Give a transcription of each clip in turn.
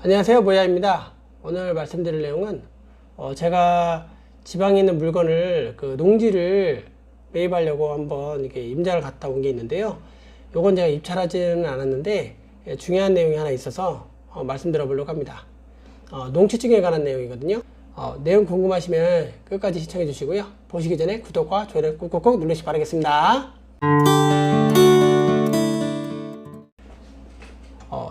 안녕하세요, 모야입니다. 오늘 말씀드릴 내용은 제가 지방에 있는 물건을 농지를 매입하려고 한번 이렇게 임장을 갔다 온 게 있는데요. 요건 제가 입찰하지는 않았는데 중요한 내용이 하나 있어서 말씀드려 보려고 합니다. 농지증에 관한 내용이거든요. 내용 궁금하시면 끝까지 시청해 주시고요. 보시기 전에 구독과 좋아요를 꾹꾹꾹 누르시기 바라겠습니다.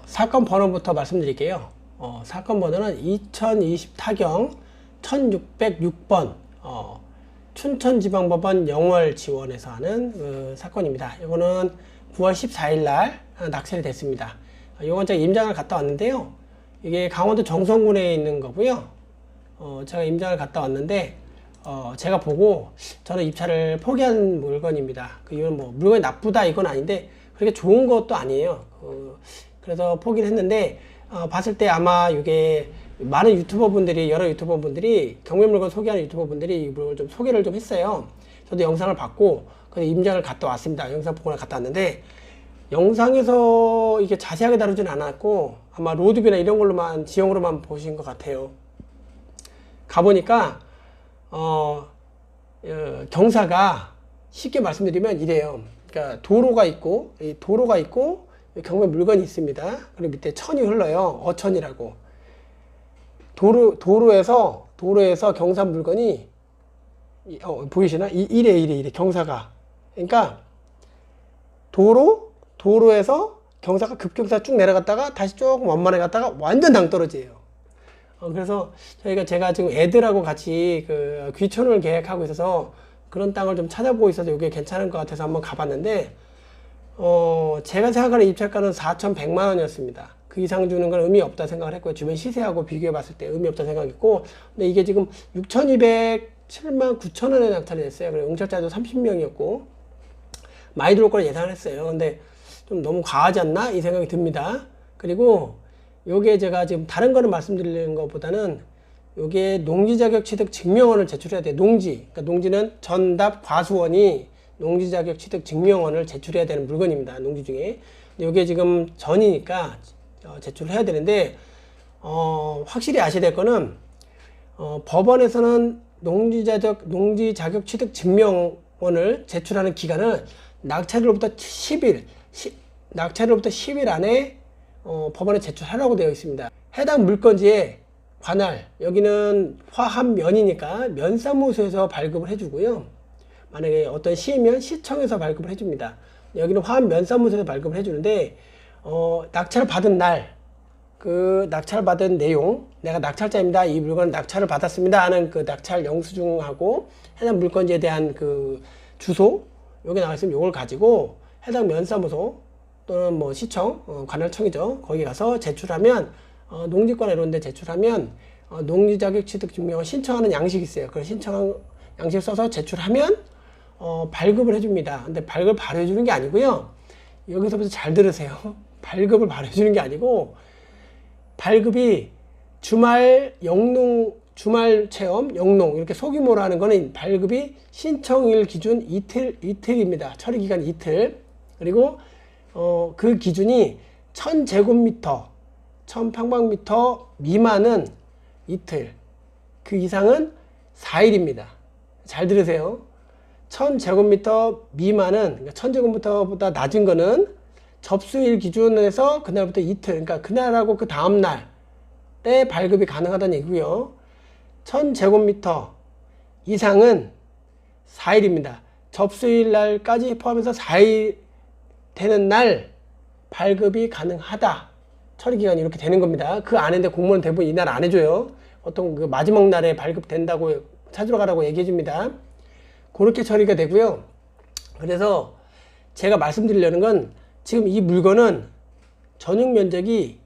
사건 번호부터 말씀드릴게요. 사건 번호는 2020 타경 1606번 춘천지방법원 영월 지원에서 하는 사건입니다. 이거는 9월 14일 날 낙찰이 됐습니다. 이건 제가 임장을 갔다 왔는데요. 이게 강원도 정선군에 있는 거고요. 제가 임장을 갔다 왔는데 제가 보고 저는 입찰을 포기한 물건입니다. 그 이유는 뭐 물건이 나쁘다 이건 아닌데 그렇게 좋은 것도 아니에요. 그래서 포기를 했는데 봤을 때 아마 이게 많은 여러 유튜버 분들이 경매물건 소개하는 유튜버 분들이 이 물건을 좀 소개를 좀 했어요. 저도 영상을 봤고 임장을 갔다 왔습니다. 영상 보고 갔다 왔는데 영상에서 이게 자세하게 다루지는 않았고 아마 로드뷰나 이런 걸로만 지형으로만 보신 것 같아요. 가보니까 경사가 쉽게 말씀드리면 이래요. 그러니까 도로가 있고 경매 물건이 있습니다. 그리고 밑에 천이 흘러요. 어천이라고. 도로에서 경사 물건이 보이시나? 이래 경사가. 그러니까 도로에서 경사가 급경사 쭉 내려갔다가 다시 조금 원만해 갔다가 완전 낭떠러지예요. 그래서 제가 지금 애들하고 같이 귀촌을 계획하고 있어서 그런 땅을 좀 찾아보고 있어서 이게 괜찮은 것 같아서 한번 가봤는데 제가 생각하는 입찰가는 4,100만 원이었습니다. 그 이상 주는 건 의미 없다 생각을 했고요. 주변 시세하고 비교해 봤을 때 의미 없다 생각했고, 근데 이게 지금 6,207만 9천 원에 낙찰이 됐어요. 그리고 응찰자도 30명이었고, 많이 들어올 거라 예상을 했어요. 근데 좀 너무 과하지 않나? 이 생각이 듭니다. 그리고 요게 제가 지금 다른 거는 말씀드리는 것보다는 요게 농지 자격 취득 증명원을 제출해야 돼요. 그러니까 농지는 전답 과수원이 농지 자격 취득 증명원을 제출해야 되는 물건입니다. 농지 중에. 근데 이게 지금 전이니까 제출을 해야 되는데 확실히 아셔야 될 거는 법원에서는 농지 자격 취득 증명원을 제출하는 기간은 낙찰일로부터 10일 안에 법원에 제출하라고 되어 있습니다. 해당 물건지에 관할, 여기는 화합면이니까 면사무소에서 발급을 해주고요. 만약에 어떤 시면 시청에서 발급을 해줍니다. 여기는 화합면사무소에서 발급을 해주는데 낙찰을 받은 날, 그 낙찰 받은 내용, 내가 낙찰자입니다. 이 물건을 낙찰을 받았습니다 하는 그 낙찰 영수증하고 해당 물건지에 대한 그 주소, 여기 나와 있으면 이걸 가지고 해당 면사무소 또는 뭐 시청, 관할청이죠. 거기 가서 제출하면 농지과나 이런 데 제출하면 농지자격 취득 증명을 신청하는 양식이 있어요. 그걸 신청한 양식을 써서 제출하면 발급을 해줍니다. 근데 발급을 바로 해주는 게 아니고요. 여기서부터 잘 들으세요. 발급을 바로 해주는 게 아니고 발급이 주말 체험, 영농 이렇게 소규모로 하는 거는 발급이 신청일 기준 이틀입니다. 처리 기간 이틀. 그리고 그 기준이 1000제곱미터, 1000평방미터 미만은 이틀, 그 이상은 4일입니다. 잘 들으세요. 1000제곱미터 미만은, 그러니까 1000제곱미터보다 낮은 거는 접수일 기준에서 그날부터 이틀, 그러니까 그날하고 그 다음날 때 발급이 가능하다는 얘기고요. 1000제곱미터 이상은 4일입니다. 접수일 날까지 포함해서 4일 되는 날 발급이 가능하다. 처리 기간이 이렇게 되는 겁니다. 그 안에인데 공무원 대부분 이날 안 해줘요. 어떤 그 마지막 날에 발급된다고 찾으러 가라고 얘기해 줍니다. 그렇게 처리가 되고요. 그래서 제가 말씀드리려는 건 지금 이 물건은 전용 면적이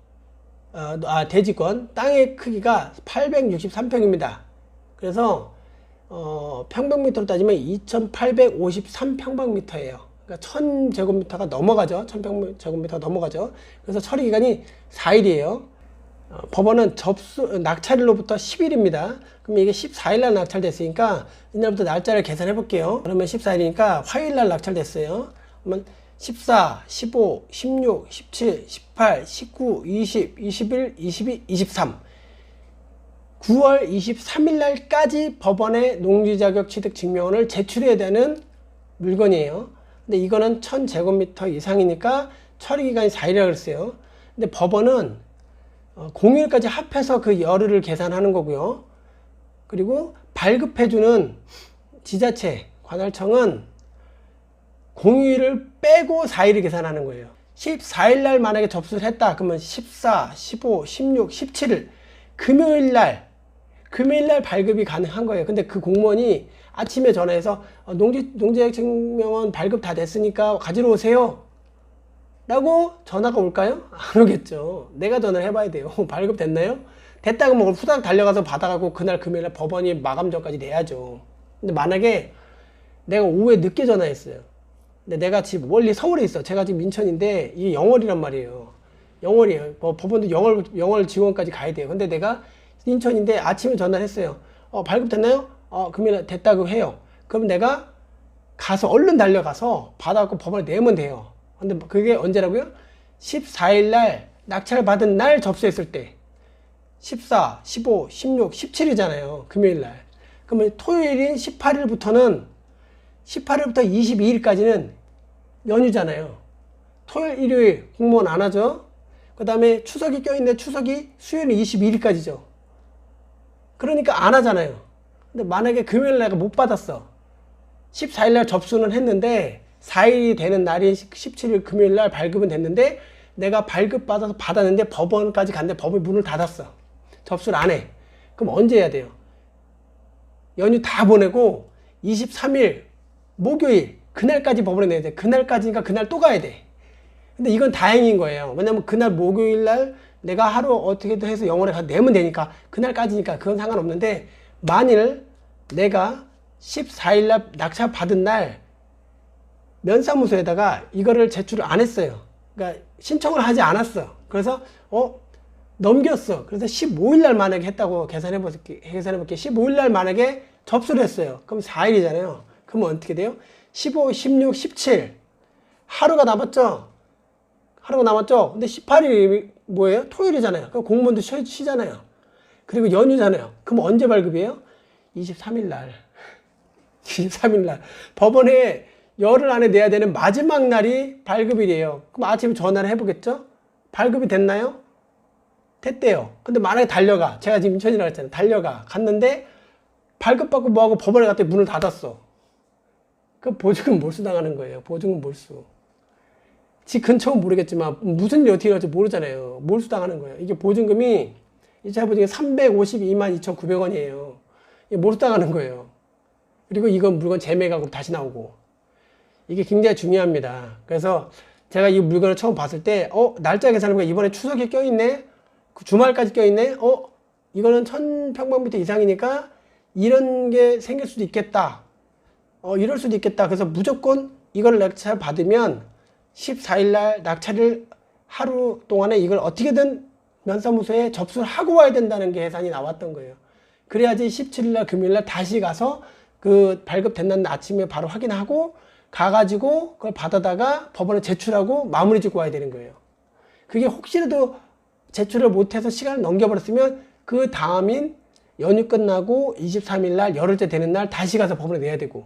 대지권 땅의 크기가 863평입니다. 그래서 평방미터로 따지면 2853평방미터예요. 그러니까 1000제곱미터가 넘어가죠. 1000제곱미터가 넘어가죠. 그래서 처리 기간이 4일이에요. 법원은 낙찰일로부터 10일입니다. 그럼 이게 14일날 낙찰됐으니까 이날부터 날짜를 계산해 볼게요. 그러면 14일이니까 화요일날 낙찰됐어요. 그러면 14, 15, 16, 17, 18, 19, 20, 21, 22, 23. 9월 23일 날까지 법원에 농지자격 취득 증명원을 제출해야 되는 물건이에요. 근데 이거는 1000제곱미터 이상이니까 처리기간이 4일이라고 그랬어요. 근데 법원은 공휴일까지 합해서 그 열흘을 계산하는 거고요. 그리고 발급해주는 지자체, 관할청은 공휴일을 빼고 4일을 계산하는 거예요. 14일 날 만약에 접수를 했다. 그러면 14, 15, 16, 17일 금요일 날 발급이 가능한 거예요. 근데 그 공무원이 아침에 전화해서 농지자격 증명원 발급 다 됐으니까 가지러 오세요 라고 전화가 올까요? 안 오겠죠. 내가 전화를 해봐야 돼요. 발급 됐나요? 됐다고 뭐 후다닥 달려가서 받아가고 그날 금요일날 법원이 마감 전까지 내야죠. 근데 만약에 내가 오후에 늦게 전화했어요. 근데 내가 지금 원래 서울에 있어. 제가 지금 인천인데 이게 영월이란 말이에요. 영월이에요. 법원도 영월 지원까지 가야 돼요. 근데 내가 인천인데 아침에 전화를 했어요. 발급 됐나요? 금요일 됐다고 해요. 그럼 내가 가서 얼른 달려가서 받아갖고 법원에 내면 돼요. 근데 그게 언제라고요? 14일 날 낙찰 받은 날 접수했을 때 14, 15, 16, 17이잖아요. 금요일 날. 그러면 토요일인 18일부터 22일까지는 연휴잖아요. 토요일, 일요일 공무원 안 하죠. 그 다음에 추석이 껴있는데 추석이 수요일은 22일까지죠. 그러니까 안 하잖아요. 근데 만약에 금요일 내가 못 받았어. 14일 날 접수는 했는데 4일이 되는 날이 17일 금요일 날 발급은 됐는데 내가 발급 받아서 받았는데 법원까지 갔는데 법원이 문을 닫았어. 접수를 안 해. 그럼 언제 해야 돼요? 연휴 다 보내고 23일 목요일 그날까지 법원에 내야 돼. 그날까지니까 그날 또 가야 돼. 근데 이건 다행인 거예요. 왜냐면 그날 목요일 날 내가 하루 어떻게든 해서 영월에 가서 내면 되니까 그날까지니까 그건 상관없는데 만일 내가 14일 날 낙찰 받은 날 면사무소에다가 이거를 제출을 안 했어요. 그러니까 신청을 하지 않았어. 그래서 넘겼어. 그래서 15일 날 만약에 했다고 계산해볼게. 15일 날 만약에 접수를 했어요. 그럼 4일이잖아요. 그러면 어떻게 돼요? 15, 16, 17 하루가 남았죠? 근데 18일이 뭐예요? 토요일이잖아요. 그럼 공무원도 쉬잖아요. 그리고 연휴잖아요. 그럼 언제 발급이에요? 23일 날. 23일 날. 법원에 열흘 안에 내야 되는 마지막 날이 발급일이에요. 그럼 아침에 전화를 해보겠죠? 발급이 됐나요? 됐대요. 근데 만약에 달려가. 제가 지금 인천이라고 했잖아요. 갔는데 발급받고 뭐하고 법원에 갔더니 문을 닫았어. 그럼 보증금 몰수 당하는 거예요. 보증금 몰수. 지 근처는 모르겠지만 무슨 일이 어떻게 일어날지 모르잖아요. 몰수 당하는 거예요. 이게 보증금이 이자 보증금 352만 2,900원이에요. 이게 몰수 당하는 거예요. 그리고 이건 물건 재매가고 다시 나오고. 이게 굉장히 중요합니다. 그래서 제가 이 물건을 처음 봤을 때 날짜 계산해보니까 이번에 추석에 껴있네? 주말까지 껴있네? 이거는 1000평방미터 이상이니까 이런 게 생길 수도 있겠다. 이럴 수도 있겠다. 그래서 무조건 이걸 낙찰 받으면 14일 날 낙찰을 하루 동안에 이걸 어떻게든 면사무소에 접수를 하고 와야 된다는 게 계산이 나왔던 거예요. 그래야지 17일 날 금요일 날 다시 가서 그 발급된다는 아침에 바로 확인하고 가가지고 그걸 받아다가 법원에 제출하고 마무리 짓고 와야 되는 거예요. 그게 혹시라도 제출을 못해서 시간을 넘겨버렸으면 그 다음인 연휴 끝나고 23일 날 열흘째 되는 날 다시 가서 법원에 내야 되고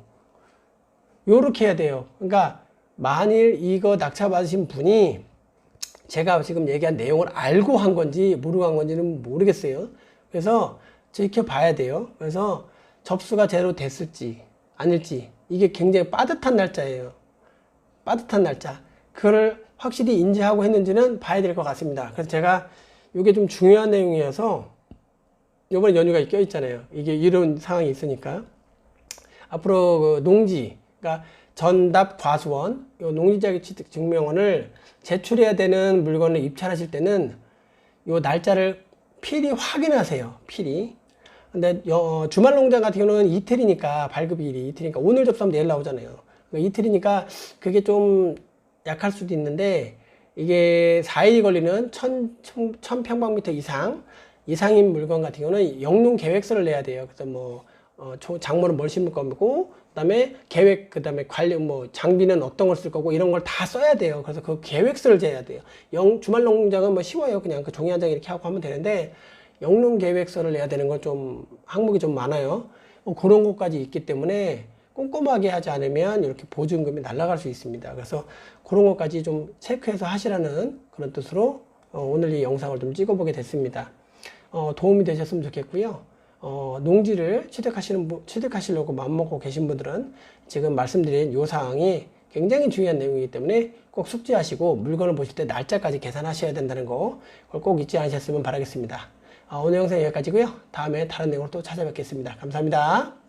요렇게 해야 돼요. 그러니까 만일 이거 낙찰 받으신 분이 제가 지금 얘기한 내용을 알고 한 건지 모르고 한 건지는 모르겠어요. 그래서 지켜봐야 돼요. 그래서 접수가 제대로 됐을지 아닐지 이게 굉장히 빠듯한 날짜예요. 빠듯한 날짜. 그걸 확실히 인지하고 했는지는 봐야 될 것 같습니다. 그래서 제가 이게 좀 중요한 내용이어서 이번에 연휴가 껴있잖아요. 이게 이런 상황이 있으니까 앞으로 그 농지, 그러니까 전답 과수원, 요 농지자격 취득 증명원을 제출해야 되는 물건을 입찰하실 때는 요 날짜를 필히 확인하세요. 필히. 근데 주말 농장 같은 경우는 이틀이니까 발급일이 이틀이니까 오늘 접수하면 내일 나오잖아요. 그러니까 이틀이니까 그게 좀 약할 수도 있는데 이게 4일이 걸리는 1000평방미터 이상인 물건 같은 경우는 영농 계획서를 내야 돼요. 그래서 뭐 작물은 뭘 심을 거고, 그다음에 계획, 그다음에 관리, 장비는 어떤 걸 쓸 거고 이런 걸 다 써야 돼요. 그래서 그 계획서를 재야 돼요. 주말 농장은 뭐 쉬워요. 그냥 그 종이 한 장 이렇게 하고 하면 되는데 영농 계획서를 내야 되는 건 좀 항목이 좀 많아요. 그런 것까지 있기 때문에 꼼꼼하게 하지 않으면 이렇게 보증금이 날아갈 수 있습니다. 그래서 그런 것까지 좀 체크해서 하시라는 그런 뜻으로 오늘 이 영상을 좀 찍어보게 됐습니다. 도움이 되셨으면 좋겠고요. 농지를 취득하시려고 마음먹고 계신 분들은 지금 말씀드린 요 사항이 굉장히 중요한 내용이기 때문에 꼭 숙지하시고 물건을 보실 때 날짜까지 계산하셔야 된다는 거, 그걸 꼭 잊지 않으셨으면 바라겠습니다. 오늘 영상 여기까지고요. 다음에 다른 내용으로 또 찾아뵙겠습니다. 감사합니다.